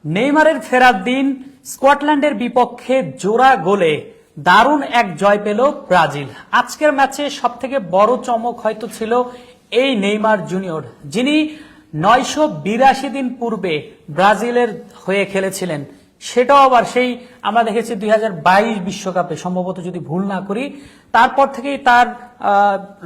নেইমারের ফেরার দিন স্কটল্যান্ডের বিপক্ষে জোড়া গোলে দারুণ এক জয় পেল ব্রাজিল। আজকের ম্যাচে সবথেকে বড় চমক হয়তো ছিল এই নেইমার জুনিয়র, যিনি 982 দিন পূর্বে ব্রাজিলের হয়ে খেলেছিলেন। সেটাও আবার সেই আমরা দেখেছি 2022 বিশ্বকাপে, সম্ভবত যদি ভুল না করি। তারপর থেকেই তার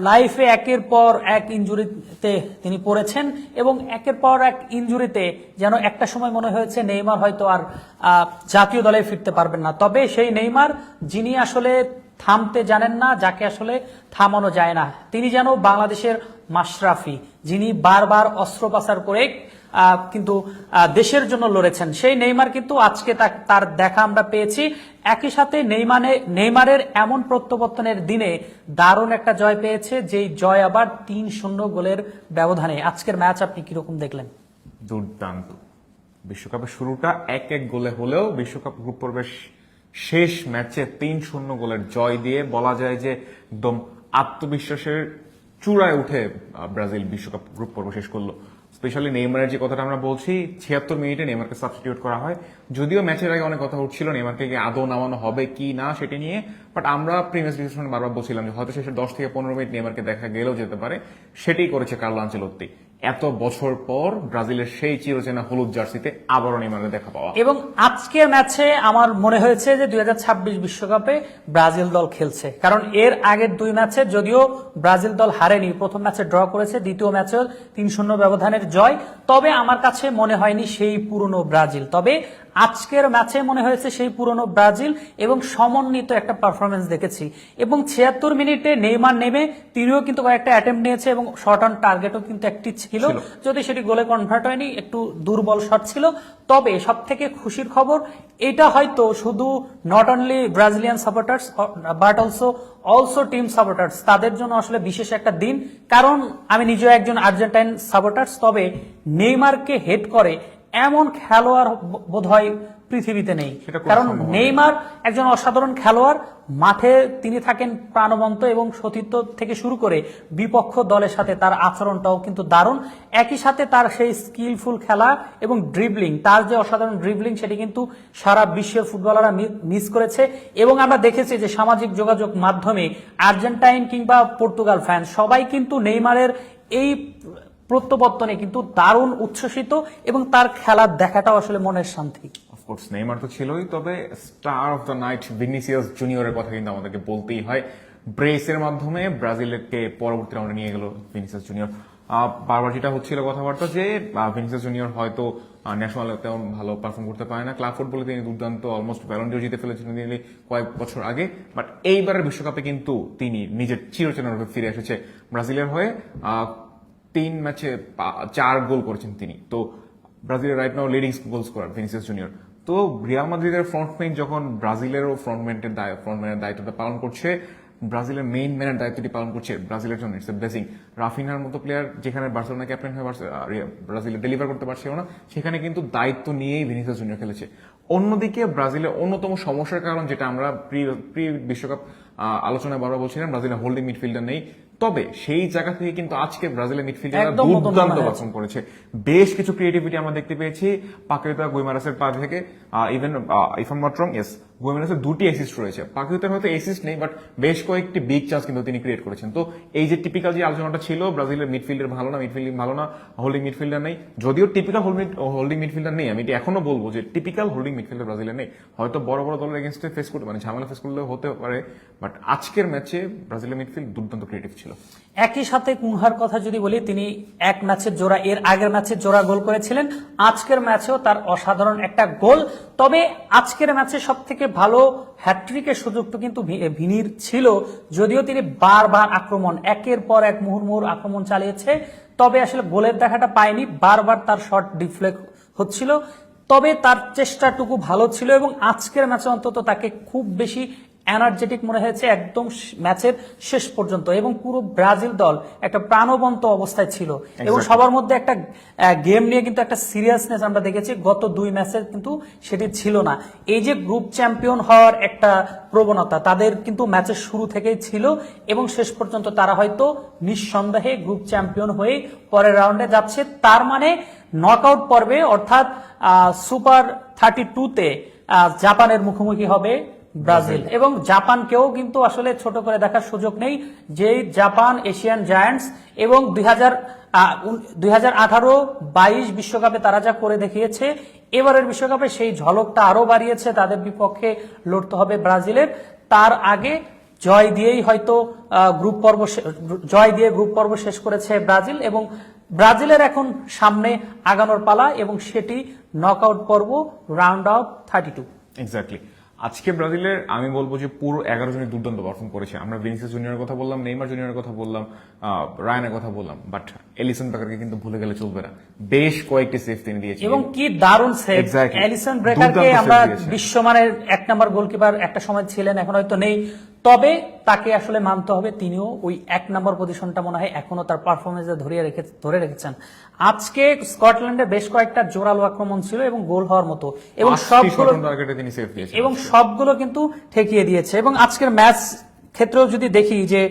লাইফে একের পর এক ইনজুরিতে তিনি পড়েছেন এবং একের পর এক ইনজুরিতে যেন একটা সময় মনে হয়েছে নেইমার হয়তো আর জাতীয় দলে ফিরতে পারবেন না। তবে সেই নেইমার যিনি আসলে থামতে জানেন না, যাকে আসলে থামানো যায় না, তিনি যেন বাংলাদেশের মাশরাফি, যিনি বারবার অস্ত্রোপচার করে কিন্তু দেশের জন্য লড়েছেন। সেই নেইমার কিন্তু আজকে তার দেখা আমরা পেয়েছি। একই সাথে নেইমারের এমন প্রত্যাবর্তনের দিনে দারুণ একটা জয় পেয়েছে, যেই জয় আবার 3-0 গোলের ব্যবধানে। আজকের ম্যাচ আপনি কিরকম দেখলেন? দুর্দান্ত। বিশ্বকাপের শুরুটা 1-1 গোলে হলেও বিশ্বকাপ গ্রুপ পর্বের শেষ ম্যাচে 3-0 গোলের জয় দিয়ে বলা যায় যে একদম আত্মবিশ্বাসের চূড়ায় উঠে ব্রাজিল বিশ্বকাপ গ্রুপ পর্ব শেষ করলো। স্পেশালি নেইমারের যে কথাটা আমরা বলছি, 76 মিনিটে নেইমারকে সাবস্টিটিউট করা হয়। যদিও ম্যাচের আগে অনেক কথা উঠছিল নেইমারকে আদৌ নামানো হবে কি না সেটি নিয়ে, বাট আমরা প্রিভিয়াস ডিসকাশনে বারবার বলছিলাম যে হয়তো শেষের 10 থেকে 15 মিনিট নেইমারকে দেখা গেলেও যেতে পারে। সেটাই করেছে কার্লো আনচেলত্তি। এত বছর পর ব্রাজিলের সেই চিরচেনা হলুদ জার্সিতে আবারও নেইমারের দেখা পাওয়া। এবং আজকের ম্যাচে আমার মনে হয়েছে যে 2026 বিশ্বকাপে ব্রাজিল দল খেলছে, কারণ এর আগের দুই ম্যাচে যদিও ব্রাজিল দল হারেনি, প্রথম ম্যাচে ড্র করেছে, দ্বিতীয় ম্যাচেও 3-0 ব্যবধানের জয়। তবে আমার কাছে মনে হয়নি সেই পুরনো ব্রাজিল। তবে আজকের ম্যাচে মনে হয়েছে সেই পুরনো ব্রাজিল এবং সমন্বিত একটা পারফরমেন্স দেখেছি। এবং 76 মিনিটে নেইমার নেমে তিনিও কিন্তু কয়েকটা অ্যাটেম্প নিয়েছে এবং শট অন টার্গেটও কিন্তু একটি ছিল, যদি সেটি গোলে কনভার্ট হয়নি, একটু দুর্বল শট ছিল। তবে সব থেকে খুশির খবর এটা হয়তো শুধু not only Brazilian supporters but also team supporters, তাদের জন্য আসলে বিশেষ একটা দিন। কারণ আমি নিজেও একজন আর্জেন্টাইন সাপোর্টার্স, তবে নেইমারকে হেড করে এমন খেলোয়াড় বোধহয় পৃথিবীতে নেই। কারণ নেইমার একজন অসাধারণ খেলোয়াড়, মাঠে তিনি থাকেন প্রাণবন্ত এবং সতীর্থ থেকে শুরু করে বিপক্ষ দলের সাথে তার আচরণটাও কিন্তু দারুণ। একই সাথে তার সেই স্কিলফুল খেলা এবং ড্রিবলিং, তার যে অসাধারণ ড্রিবলিং, সেটি কিন্তু সারা বিশ্বের ফুটবলাররা মিস করেছে। এবং আমরা দেখেছি যে সামাজিক যোগাযোগ মাধ্যমে আর্জেন্টাইন কিংবা পর্তুগাল ফ্যান সবাই কিন্তু নেইমারের এই প্রত্যাবর্তনে কিন্তু দারুণ উচ্ছ্বসিত এবং তার খেলার দেখাটাও আসলে মনের শান্তি। অফকোর্স নেইমার তো ছিলই, তবে star of the night Vinicius জুনিয়রের কথা কিন্তু আমাদেরকে বলতেই হয়। ব্রেসের মাধ্যমে ব্রাজিলকে পরবর্তী রাউন্ডে নিয়ে গেল ভিনিসিয়াস জুনিয়র। বারবার যেটা হচ্ছিল কথাবার্তা যে ভিনিসিয়াস জুনিয়র হয়তো ন্যাশনাল তেমন ভালো পারফর্ম করতে পারে না, ক্লাব ফুটবলে তিনি দুর্দান্ত অলমোস্ট ব্যালন ডি'র জিতে ফেলেছিলেন কয়েক বছর আগে, বাট এইবারের বিশ্বকাপে কিন্তু তিনি নিজের চিরচেনা রূপে ফিরে এসেছে ব্রাজিলের হয়ে। 3 ম্যাচে 4 গোল করেছেন তিনি। তো ব্রাজিলের right now leading goal scorer Vinicius junior. তো রিয়াল মাদ্রিদের ফ্রন্টম্যান যখন ব্রাজিলেরও ফ্রন্টম্যানের দায়িত্বটা পালন করছে, ব্রাজিলের মেইন ম্যানের দায়িত্বটি পালন করছে, ব্রাজিলের জন্য ইটস এ ব্লেসিং। রাফিনহার মতো প্লেয়ার যেখানে বার্সেলোনা ক্যাপ্টেন হয়ে ব্রাজিলে ডেলিভার করতে পারছিল না, সেখানে কিন্তু দায়িত্ব নিয়েই ভিনিসিয়াস জুনিয়র খেলেছে। অন্যদিকে ব্রাজিলের অন্যতম সমস্যার কারণ, যেটা আমরা প্রি বিশ্বকাপ আলোচনায় বারবার বলছিলাম, ব্রাজিলের হোল্ডিং মিডফিল্ডার নেই। তবে সেই জায়গা থেকে কিন্তু আজকে ব্রাজিলের মিডফিল্ডাররা দুর্দান্ত পারফর্ম করেছে। বেশ কিছু ক্রিয়েটিভিটি আমরা দেখতে পেয়েছি পাকুয়েতা গুইমারাসের পা থেকে। Even if I am not wrong, yes, গুইমারাসের 2টি অ্যাসিস্ট রয়েছে। পাকুয়েতার হয়তো অ্যাসিস্ট নেই, বাট বেশ কয়েকটি বিগ চান্স কিন্তু তিনি ক্রিয়েট করেছেন। তো এই যে টিপিক্যাল যে আলোচনাটা ছিল ব্রাজিলের মিডফিল্ডার ভালো না, হোল্ডিং মিডফিল্ডার নেই, যদিও টিপিক্যাল হোল্ডিং মিডফিল্ডার নেই, আমি এখনো বলবো যে টিপিক্যাল হোল্ডিং মিডফিল্ডার ব্রাজিলের নেই। হয়তো বড় বড় দলের এগেইনস্টে ফেস করতে মানে ঝামেলা ফেস করলেও হতে পারে, বাট আজকের ম্যাচে ব্রাজিলের মিডফিল্ড দুর্দান্ত ক্রিয়েটিভ ছিল। একই সাথে কুনহার কথা যদি বলি, তিনি এক ম্যাচের জোড়া, এর আগের ম্যাচে জোড়া গোল করেছিলেন, আজকের ম্যাচেও তার অসাধারণ একটা গোল। তবে আজকের ম্যাচে সব থেকে ভালো হ্যাট্রিকের সুযোগটা কিন্তু ভিনির ছিল, যদিও তিনি বারবার আক্রমণ, একের পর এক মুহুর্মুহুর আক্রমণ চালিয়েছে, তবে আসলে গোলের দেখাটা পায়নি, বারবার তার শট ডিফ্লেক্ট হচ্ছিল। তবে তার চেষ্টাটুকু ভালো ছিল এবং আজকের ম্যাচে অন্তত তাকে খুব বেশি এনার্জেটিক মনে হয়েছে একদম ম্যাচের শেষ পর্যন্ত। এবং পুরো ব্রাজিল দল একটা প্রাণবন্ত অবস্থায় ছিল এবং সবার মধ্যে একটা গেম নিয়ে কিন্তু একটা সিরিয়াসনেস আমরা দেখেছি। গত 2 ম্যাচে কিন্তু সেটি ছিল না। এই যে গ্রুপ চ্যাম্পিয়ন হওয়ার একটা প্রবণতা তাদের কিন্তু ম্যাচের শুরু থেকেই ছিল এবং শেষ পর্যন্ত তারা হয়তো নিঃসন্দেহে গ্রুপ চ্যাম্পিয়ন হয়ে পরের রাউন্ডে যাচ্ছে। তার মানে নকআউট পর্বে অর্থাৎ সুপার 32-তে জাপানের মুখোমুখি হবে ব্রাজিল। এবং জাপানকেও কিন্তু আসলে ছোট করে দেখার সুযোগ নেই, যে জাপান এশিয়ান জায়ান্টস এবং 2018-22 বিশ্বকাপে তারা যা করে দেখিয়েছে, এবারের বিশ্বকাপে সেই ঝলকটা আরো বাড়িয়েছে। তাদের বিপক্ষে লড়তে হবে ব্রাজিলের। তার আগে জয় দিয়েই হয়তো গ্রুপ পর্ব শেষ করেছে ব্রাজিল, এবং ব্রাজিলের এখন সামনে আগানোর পালা, এবং সেটি নকআউট পর্ব, রাউন্ড অফ 32। এক্স্যাক্টলি। আজকে ব্রাজিলের আমি বলবো যে পুরো 11 জনই দুর্দান্ত পারফর্ম করেছে। আমরা ভিনিসিয়াস জুনিয়রের কথা বললাম, নেইমার জুনিয়রের কথা বললাম, রায়ানের কথা বললাম, বাট এলিসন বেকারকে কিন্তু ভুলে গেলে চলবে না। বেশ কয়েকটি সেভ তিনি দিয়েছেন, এবং কি দারুণ সেভ। Exactly. এলিসন বেকারকে দুর্দান্ত আমরা save দিয়েছে। বিশ্বমানের 1 নম্বর গোলকিপার একটা সময় ছিলেন, এখন হয়তো নেই, তবে তাকে আসলে মানতে হবে তিনিও ওই 1 নম্বর পজিশনটা মনে হয় এখনো তার পারফরমেন্সে ধরে রেখেছেন। আজকে স্কটল্যান্ডে বেশ কয়েকটা জোরালো আক্রমণ ছিল এবং গোল হওয়ার মতো, এবং 5টি সবগুলো শট টার্গেটে তিনি সেভ দিয়েছেন এবং সবগুলো কিন্তু ঠেকিয়ে দিয়েছে। এবং আজকের ম্যাচ ক্ষেত্রেও যদি দেখি যে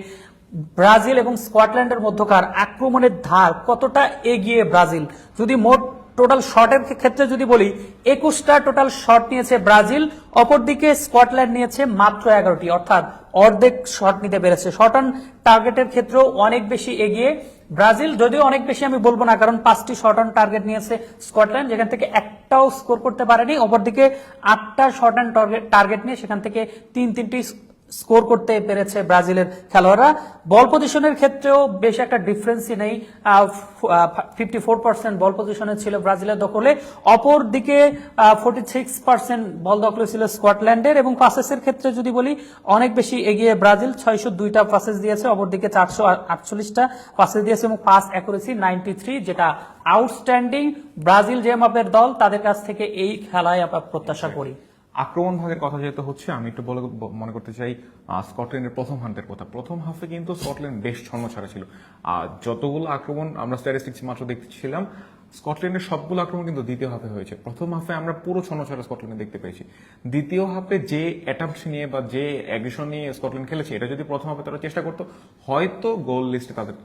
ব্রাজিল এবং স্কটল্যান্ডের মধ্যকার আক্রমণের ধার কতটা এগিয়ে ব্রাজিল, যদি মোট টোটাল শটের ক্ষেত্রে যদি বলি 21টা টোটাল শট নিয়েছে ব্রাজিল, অপরদিকে স্কটল্যান্ড নিয়েছে মাত্র 11টি, অর্থাৎ অর্ধেক শট নিতে পেরেছে। শট অন টার্গেটের ক্ষেত্রেও অনেক বেশি এগিয়ে ব্রাজিল, যদিও অনেক বেশি আমি বলবো না, কারণ 5টি শট অন টার্গেট নিয়েছে স্কটল্যান্ড, যেখান থেকে একটাও স্কোর করতে পারেনি। অপরদিকে 8টা শট অন টার্গেট নিয়ে সেখান থেকে তিনটি স্কোর করতে পেরেছে ব্রাজিলের খেলোয়াড়রা। বল পজিশনের ক্ষেত্রেও বেশ একটা ডিফারেন্সই নেই, 54% বল পজিশনে ছিল ব্রাজিলের দখলে, অপরদিকে 46% বল দখলে ছিল স্কটল্যান্ডের। এবং পাসেসের ক্ষেত্রে যদি বলি অনেক বেশি এগিয়ে ব্রাজিল, 602টা পাসেস দিয়েছে, অপরদিকে 448টা পাসেস দিয়েছে, এবং পাস অ্যাকুরেসি 93, যেটা আউটস্ট্যান্ডিং। ব্রাজিল যে মাপের দল, তাদের কাছ থেকে এই খেলায় আমরা প্রত্যাশা করি। আক্রমণ ভাগের কথা যেহেতু হচ্ছে, আমি একটু মনে করতে চাই স্কটল্যান্ডের প্রথম হাফের কথা। প্রথম হাফে কিন্তু স্কটল্যান্ড বেশ ছন্নছাড়া ছিল। যতগুলো আক্রমণ আমরা স্ট্যাটিস্টিক্স মাত্র দেখছিলাম, স্কটল্যান্ডের সবগুলো আক্রমণ কিন্তু দ্বিতীয় হাফে হয়েছে। প্রথম হাফে আমরা পুরো ছন্নছাড়া স্কটল্যান্ড দেখতে পেয়েছি। দ্বিতীয় হাফে যে অ্যাটাম্পট নিয়ে বা যে অ্যাগ্রেশন নিয়ে স্কটল্যান্ড খেলেছে, এটা যদি প্রথম হাফে তারা চেষ্টা করতো, হয়তো গোল লিস্টে তাদের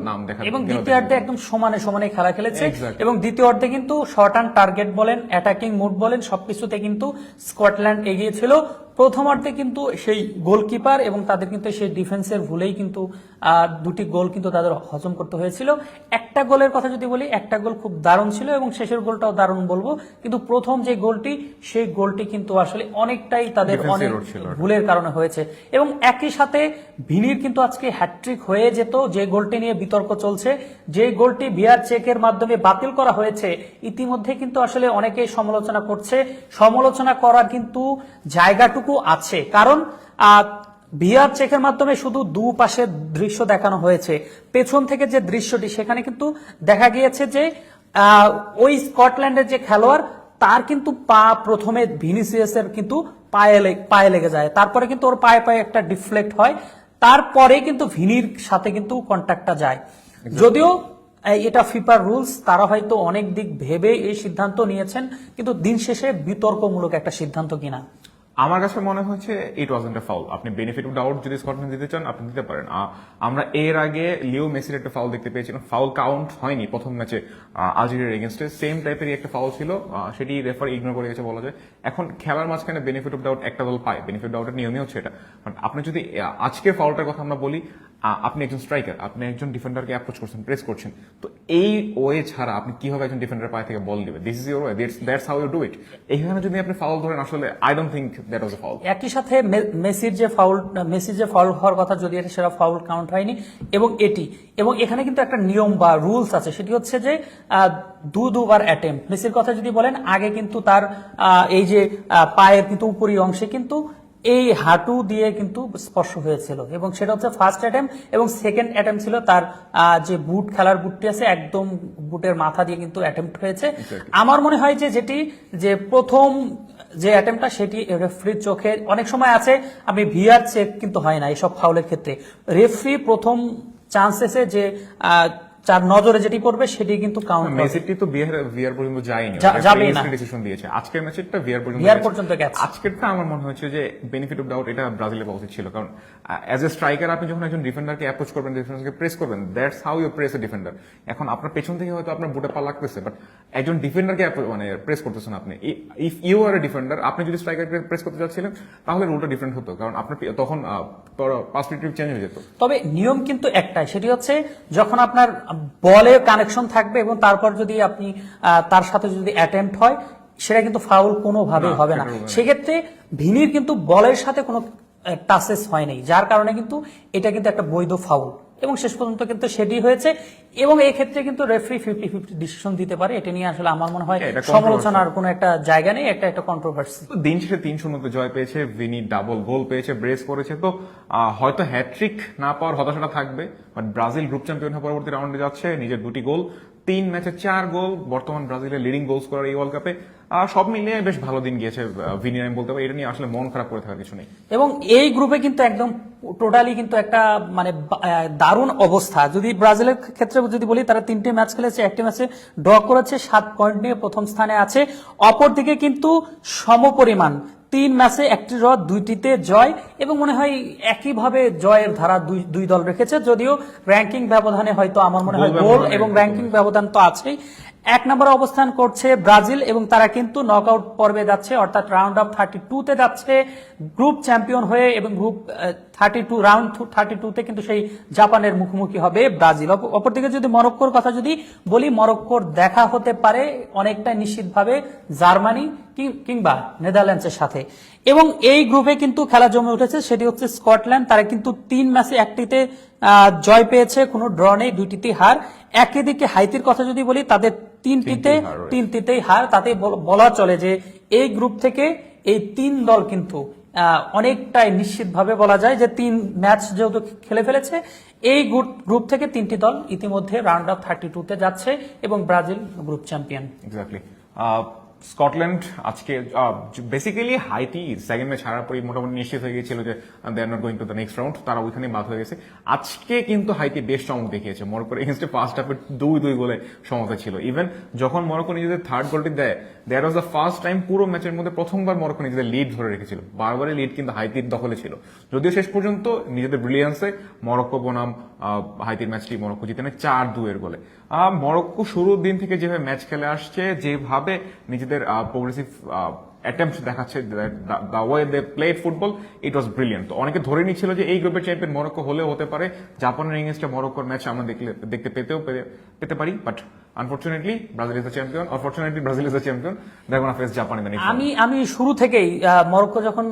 নাম দেখা এবং দ্বিতীয়ার্ধে একদম সমানে খেলা খেলেছে। Exactly. এবং দ্বিতীয় অর্ধে কিন্তু শর্ট অন টার্গেট বলেন, অ্যাটাকিং মুড বলেন, সবকিছুতে কিন্তু স্কটল্যান্ড এগিয়ে ছিল। প্রথমার্ধে কিন্তু সেই গোলকিপার এবং তাদের কিন্তু সেই ডিফেন্সের ভুলেই কিন্তু দুটি গোল কিন্তু তাদের হজম করতে হয়েছিল। একটা গোলের কথা যদি বলি, একটা গোল খুব দারুণ ছিল এবং শেষের গোলটাও দারুণ বলবো, কিন্তু প্রথম যে গোলটি, সেই গোলটি কিন্তু আসলে অনেকটাই তাদের অনেক ভুলের কারণে হয়েছে। এবং একই সাথে ভিনির কিন্তু আজকে হ্যাটট্রিক হয়ে যেত, যে গোলটি নিয়ে বিতর্ক চলছে, যে গোলটি ভিআর চেকের মাধ্যমে বাতিল করা হয়েছে, ইতিমধ্যে কিন্তু আসলে অনেকেই সমালোচনা করছে। সমালোচনা করার কিন্তু জায়গাটুকু আছে, কারণ ভিআর চেকের মাধ্যমে শুধু দুপাশের দৃশ্য দেখানো হয়েছে। পেছন থেকে যে দৃশ্যটি, সেখানে কিন্তু দেখা গিয়েছে যে ওই স্কটল্যান্ডের যে খেলোয়াড়, তার কিন্তু পা প্রথমে ভিনিসিয়াসের কিন্তু পায়ে লেগে যায়, তারপরে কিন্তু ওর পায়ে একটা ডিফ্লেক্ট হয়, তারপরে কিন্তু ভিনির সাথে কিন্তু কন্ট্যাক্টটা যায়। যদিও এটা ফিফার রুলস, তারা হয়তো অনেক দিক ভেবে এই সিদ্ধান্ত নিয়েছেন, কিন্তু দিন শেষে বিতর্কমূলক একটা সিদ্ধান্ত কিনা। আমার কাছে মনে হচ্ছে ইট ওয়াজন্ট এ ফাউল। আপনি বেনিফিট অফ ডাউট যদি স্কটল্যান্ড দিতে চান, আপনি দিতে পারেন। আমরা এর আগে লিও মেসির একটা ফাউল দেখতে পেয়েছিলাম, ফাউল কাউন্ট হয়নি প্রথম ম্যাচে আলজেরিয়ার এগেনস্টে, সেম টাইপেরই একটা ফাউল ছিল, সেটি রেফারি ইগনোর করে গেছে বলা যায়। এখন খেলার মাঝখানে বেনিফিট অফ ডাউট একটা দল পায়, বেনিফিট অফ ডাউটের নিয়মই হচ্ছে এটা। বাট আপনি যদি আজকের ফাউলটার কথা আমরা বলি, আপনি একজন স্ট্রাইকার, আপনি একজন ডিফেন্ডারকে অ্যাপ্রোচ করছেন, প্রেস করছেন, তো এই ওয়ে ছাড়া আপনি কিভাবে একজন ডিফেন্ডার পায়ে থেকে বল দিবে? This is your way, that's how you do it. এইখানে যদি আপনি ফাউল ধরেন, আসলে I don't think that was a foul. একই সাথে মেসির যে ফাউল হওয়ার কথা, যদি এটা সেটা ফাউল কাউন্ট হয়নি, এবং এখানে কিন্তু একটা নিয়ম বা রুলস আছে, সেটি হচ্ছে যে দুবার অ্যাটেম্প। মেসির কথা যদি বলেন, আগে কিন্তু তার এই যে পায়ের কিন্তু উপরি অংশে কিন্তু এই হাঁটু দিয়ে কিন্তু স্পর্শ হয়েছিল, এবং সেটা হচ্ছে ফার্স্ট অ্যাটেম্প। এবং সেকেন্ড অ্যাটেম্প ছিল তার যে খেলার বুটটি আছে, একদম বুটের মাথা দিয়ে কিন্তু অ্যাটেম্প হয়েছে। আমার মনে হয় যে প্রথম যে অ্যাটেম্পটা, সেটি রেফারির চোখে অনেক সময় আছে, আপনি ভিআর চেক কিন্তু হয় না এসব ফাউলের ক্ষেত্রে। রেফারি প্রথম চান্স এসে যে যার নজরে যেটি পড়বে সেটি কিন্তু কাউন্ট মেসিটি তো ভিআর পর্যন্ত যায়নি, যাবেই না। ডিসিশন দিয়েছে। আজকের ম্যাচটা ভিআর পর্যন্ত গেছে। আজকেরটা আমার মনে হচ্ছে যে বেনিফিট অফ ডাউট এটা ব্রাজিলের পাওয়া উচিত ছিল, কারণ অ্যাজ এ স্ট্রাইকার আপনি যখন একজন ডিফেন্ডারকে অ্যাপ্রোচ করবেন, ডিফেন্ডারকে প্রেস করবেন, that's how you press a defender. এখন আপনার পেছন থেকে হয়তো আপনার বুটে পা লাগতেছে, বাট একজন ডিফেন্ডারকে মানে প্রেস করতেছেন আপনি। If you are a defender, আপনি যদি স্ট্রাইকারকে প্রেস করতে চাচ্ছিলেন তাহলে রুলটা ডিফারেন্ট হতো, কারণ আপনার তখন পার্সপেক্টিভ চেঞ্জ হয়ে যেত। তবে নিয়ম কিন্তু একটাই, সেটি হচ্ছে যখন আপনার বলে কানেকশন থাকবে এবং তারপর যদি আপনি তার সাথে যদি অ্যাটেম্প্ট হয়, সেটা কিন্তু ফাউল কোনোভাবেই হবে না। সেক্ষেত্রে ভিনির কিন্তু বলের সাথে কোনো টাচেস হয়নি, যার কারণে কিন্তু এটা কিন্তু একটা বৈধ ফাউল এবং শেষ পর্যন্ত কিন্তু সেটি হয়েছে। এবং এই ক্ষেত্রে কিন্তু রেফারি 50-50 ডিসিশন দিতে পারে। এটা নিয়ে আসলে আমার মনে হয় সমালোচনার কোনো একটা জায়গা নেই, একটা কন্ট্রোভার্সি। দিন শেষে 3-0 জয় পেয়েছে, ভিনি ডাবল গোল পেয়েছে, ব্রেস করেছে। তো হয়তো হ্যাট্রিক না পাওয়ার হতাশাটা থাকবে, বাট ব্রাজিল গ্রুপ চ্যাম্পিয়ন হয়ে পরবর্তী রাউন্ডে যাচ্ছে, নিজের 2টি গোল, 3 ম্যাচে 4 গোল, বর্তমান ব্রাজিলের লিডিং গোল স্কোরার এই ওয়ার্ল্ড কাপে। সব মিলিয়ে বেশ ভালো দিন গিয়েছে ভিনির, আমি বলতে পারি। এটা নিয়ে আসলে মন খারাপ করে থাকার কিছু নেই। এবং এই গ্রুপে কিন্তু একদম টোটালি কিন্তু একটা মানে দারুণ অবস্থা। যদি ব্রাজিলের ক্ষেত্রে যদি বলি, তারা 3টি ম্যাচ খেলেছে, 1টি ম্যাচে ড্র করেছে, 7 পয়েন্ট নিয়ে প্রথম স্থানে আছে। অপরদিকে কিন্তু সমপরিমাণ 3 ম্যাচে 1টি ড্র, 2টিতে জয়, এবং মনে হয় একইভাবে জয়ের ধারা দুই দল রেখেছে। যদিও র্যাঙ্কিং ব্যবধানে হয়তো আমার মনে হয় গোল এবং র্যাঙ্কিং ব্যবধান তো আছেই। 1 নম্বরে অবস্থান করছে ব্রাজিল এবং তারা কিন্তু নকআউট পর্বে যাচ্ছে, অর্থাৎ রাউন্ড অফ 32-তে যাচ্ছে গ্রুপ চ্যাম্পিয়ন হয়ে, এবং গ্রুপ 32 রাউন্ড 32-তে কিন্তু সেই জাপানের মুখোমুখি হবে ব্রাজিল। অপরদিকে যদি মরক্কোর কথা যদি বলি, মরক্কোর দেখা হতে পারে অনেকটা নিশ্চিতভাবে জার্মানি কিংবা নেদারল্যান্ডসের সাথে। এবং এই গ্রুপে কিন্তু খেলা জমে উঠেছে, সেটি হচ্ছে স্কটল্যান্ড। তারা কিন্তু 3 ম্যাচে 1টিতে জয় পেয়েছে, কোনো ড্র নেই, 2টিতে হার। একই দিকে হাইতির কথা যদি বলি, তাদের 3টিতেই হার। তাতে বলা চলে যে এই গ্রুপ থেকে এই 3 দল কিন্তু অনেকটাই নিশ্চিতভাবে বলা যায় যে 3 ম্যাচ যেহেতু খেলে ফেলেছে, এই গ্রুপ থেকে 3টি দল ইতিমধ্যে রাউন্ড অফ 32-তে যাচ্ছে এবং Brazil group champion. Exactly. Scotland আজকে বেসিক্যালি হাইটি সেকেন্ড ম্যাচ হারার পরই মোটামুটি নিশ্চিত হয়ে গিয়েছিল যে they are not going to the next round, তারা ওইখানে বাদ হয়ে গেছে। আজকে কিন্তু হাইটি বেশ চমক দেখিয়েছে, মরক্কোর এগেইনস্টে ফার্স্ট হাফে 2-2 গোলে সমতা ছিল। ইভেন যখন মরক্কো নিজেদের থার্ড গোলটি দেয়, that was the first time পুরো ম্যাচের মধ্যে প্রথমবার মরক্কো নিজেদের লিড ধরে রেখেছিল। বারবারই লিড কিন্তু হাইতির দখলে ছিল, যদিও শেষ পর্যন্ত নিজেদের ব্রিলিয়ান্সে মরক্কো বনাম হাইতির ম্যাচটি মরক্কো জিতে নেয় 4-2 গোলে। মরক্কো শুরুর দিন থেকে যেভাবে ম্যাচ খেলে আসছে, যেভাবে নিজেদের প্রোগ্রেসিভ অ্যাটেম্পট দেখাচ্ছে, the way they played football, it was brilliant. তো অনেকে ধরে নিচ্ছিল যে এই গ্রুপের চ্যাম্পিয়ন মরক্কো হলেও হতে পারে, জাপানের এগেইনস্টে মরক্কোর ম্যাচ আমরা দেখতে পেতে পারি, but unfortunately Brazil is the champion. Unfortunately Brazil is the champion. দেখো না ফেস জাপান। আমি শুরু থেকেই মরক্কো যখন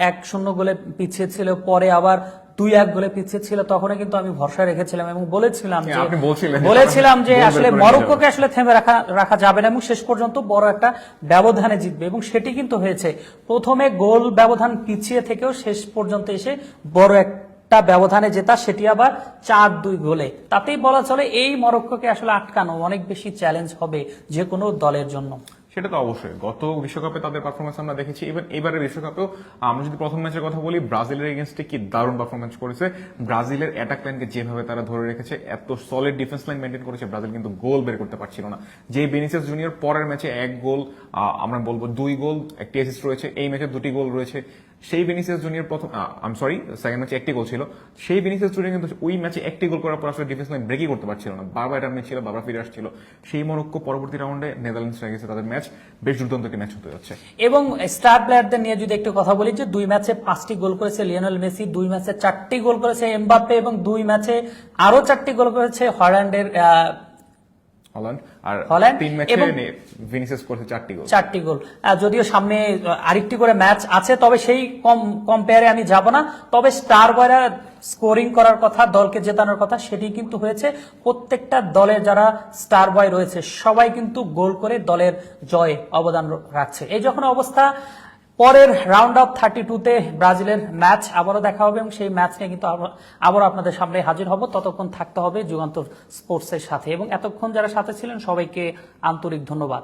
1-0 গোলে পিছিয়ে ছিল, পরে আবার 2-1 গোলে পিছিয়ে ছিল, তখন কিন্তু আমি ভরসা রেখেছিলাম এবং বলেছিলাম যে আসলে মরক্কোকে আসলে থেমে রাখা যাবে না এবং শেষ পর্যন্ত বড় একটা ব্যবধানে জিতবে, এবং সেটি কিন্তু হয়েছে। প্রথমে গোল ব্যবধান পিছিয়ে থেকেও শেষ পর্যন্ত এসে বড় একটা ব্যবধানে জেতা, সেটি আবার 4-2 গোলে। তাতেই বলা চলে এই মরক্কোকে আসলে আটকানো অনেক বেশি চ্যালেঞ্জ হবে যে কোনো দলের জন্য। সেটা তো অবশ্যই, গত বিশ্বকাপে তাদের পারফরমেন্স আমরা দেখেছি, ইভেন এবারের বিশ্বকাপেও আমরা যদি প্রথম ম্যাচের কথা বলি, ব্রাজিলের এগেইনস্টে কি দারুণ পারফরমেন্স করেছে। ব্রাজিলের অ্যাটাক লাইনকে যেভাবে তারা ধরে রেখেছে, এত সলিড ডিফেন্স লাইন মেনটেন করেছে, ব্রাজিল কিন্তু গোল বের করতে পারছিল না। যে ভিনিসিয়াস জুনিয়র পরের ম্যাচে 1 গোল, আমরা বলবো 2 গোল, 1টি অ্যাসিস্ট রয়েছে, এই ম্যাচে 2টি গোল রয়েছে। সেই ভিনিসিয়াস জুনিয়র সেকেন্ড ম্যাচে 1টি গোল ছিল। সেই ভিনিসিয়াস জুনিয়র কিন্তু ওই ম্যাচে 1টি গোল করার পর আসলে ডিফেন্স লাইন ব্রেকই করতে পারছিল না, বারবার টার্মিনেট ছিল, বারবার ফিরে আসছিল। সেই মরক্কো পরবর্তী রাউন্ডে নেদারল্যান্ডস হয়ে গেছে, তাদের ম্যাচ বেশ দুর্দান্ত একটি ম্যাচ হতে যাচ্ছে। এবং স্টার প্লেয়ারদের নিয়ে যদি একটু কথা বলি, যে 2 ম্যাচে 5টি গোল করেছে লিওনেল মেসি, 2 ম্যাচে 4টি গোল করেছে এমবাপ্পে, এবং 2 ম্যাচে আরো 4টি গোল করেছে হল্যান্ডের আর 3 ম্যাচে ভিনিসিয়াস করেছে 4টি গোল। যদিও সামনে আরেকটি করে ম্যাচ আছে, তবে সেই কম্পেয়ারে আমি যাব না। তবে স্টার বয়রা স্কোরিং করার কথা, দলকে জেতানোর কথা, সেটি কিন্তু হয়েছে। প্রত্যেকটা দলের যারা স্টার বয় রয়েছে সবাই কিন্তু গোল করে দলের জয়ে অবদান রাখছে। এই যখন অবস্থা, পরের রাউন্ড অফ 32-তে ব্রাজিলের ম্যাচ আবারও দেখা হবে এবং সেই ম্যাচ নিয়ে কিন্তু আবারও আপনাদের সামনে হাজির হব। ততক্ষণ থাকতে হবে যুগান্তর স্পোর্টসের সাথে, এবং এতক্ষণ যারা সাথে ছিলেন সবাইকে আন্তরিক ধন্যবাদ।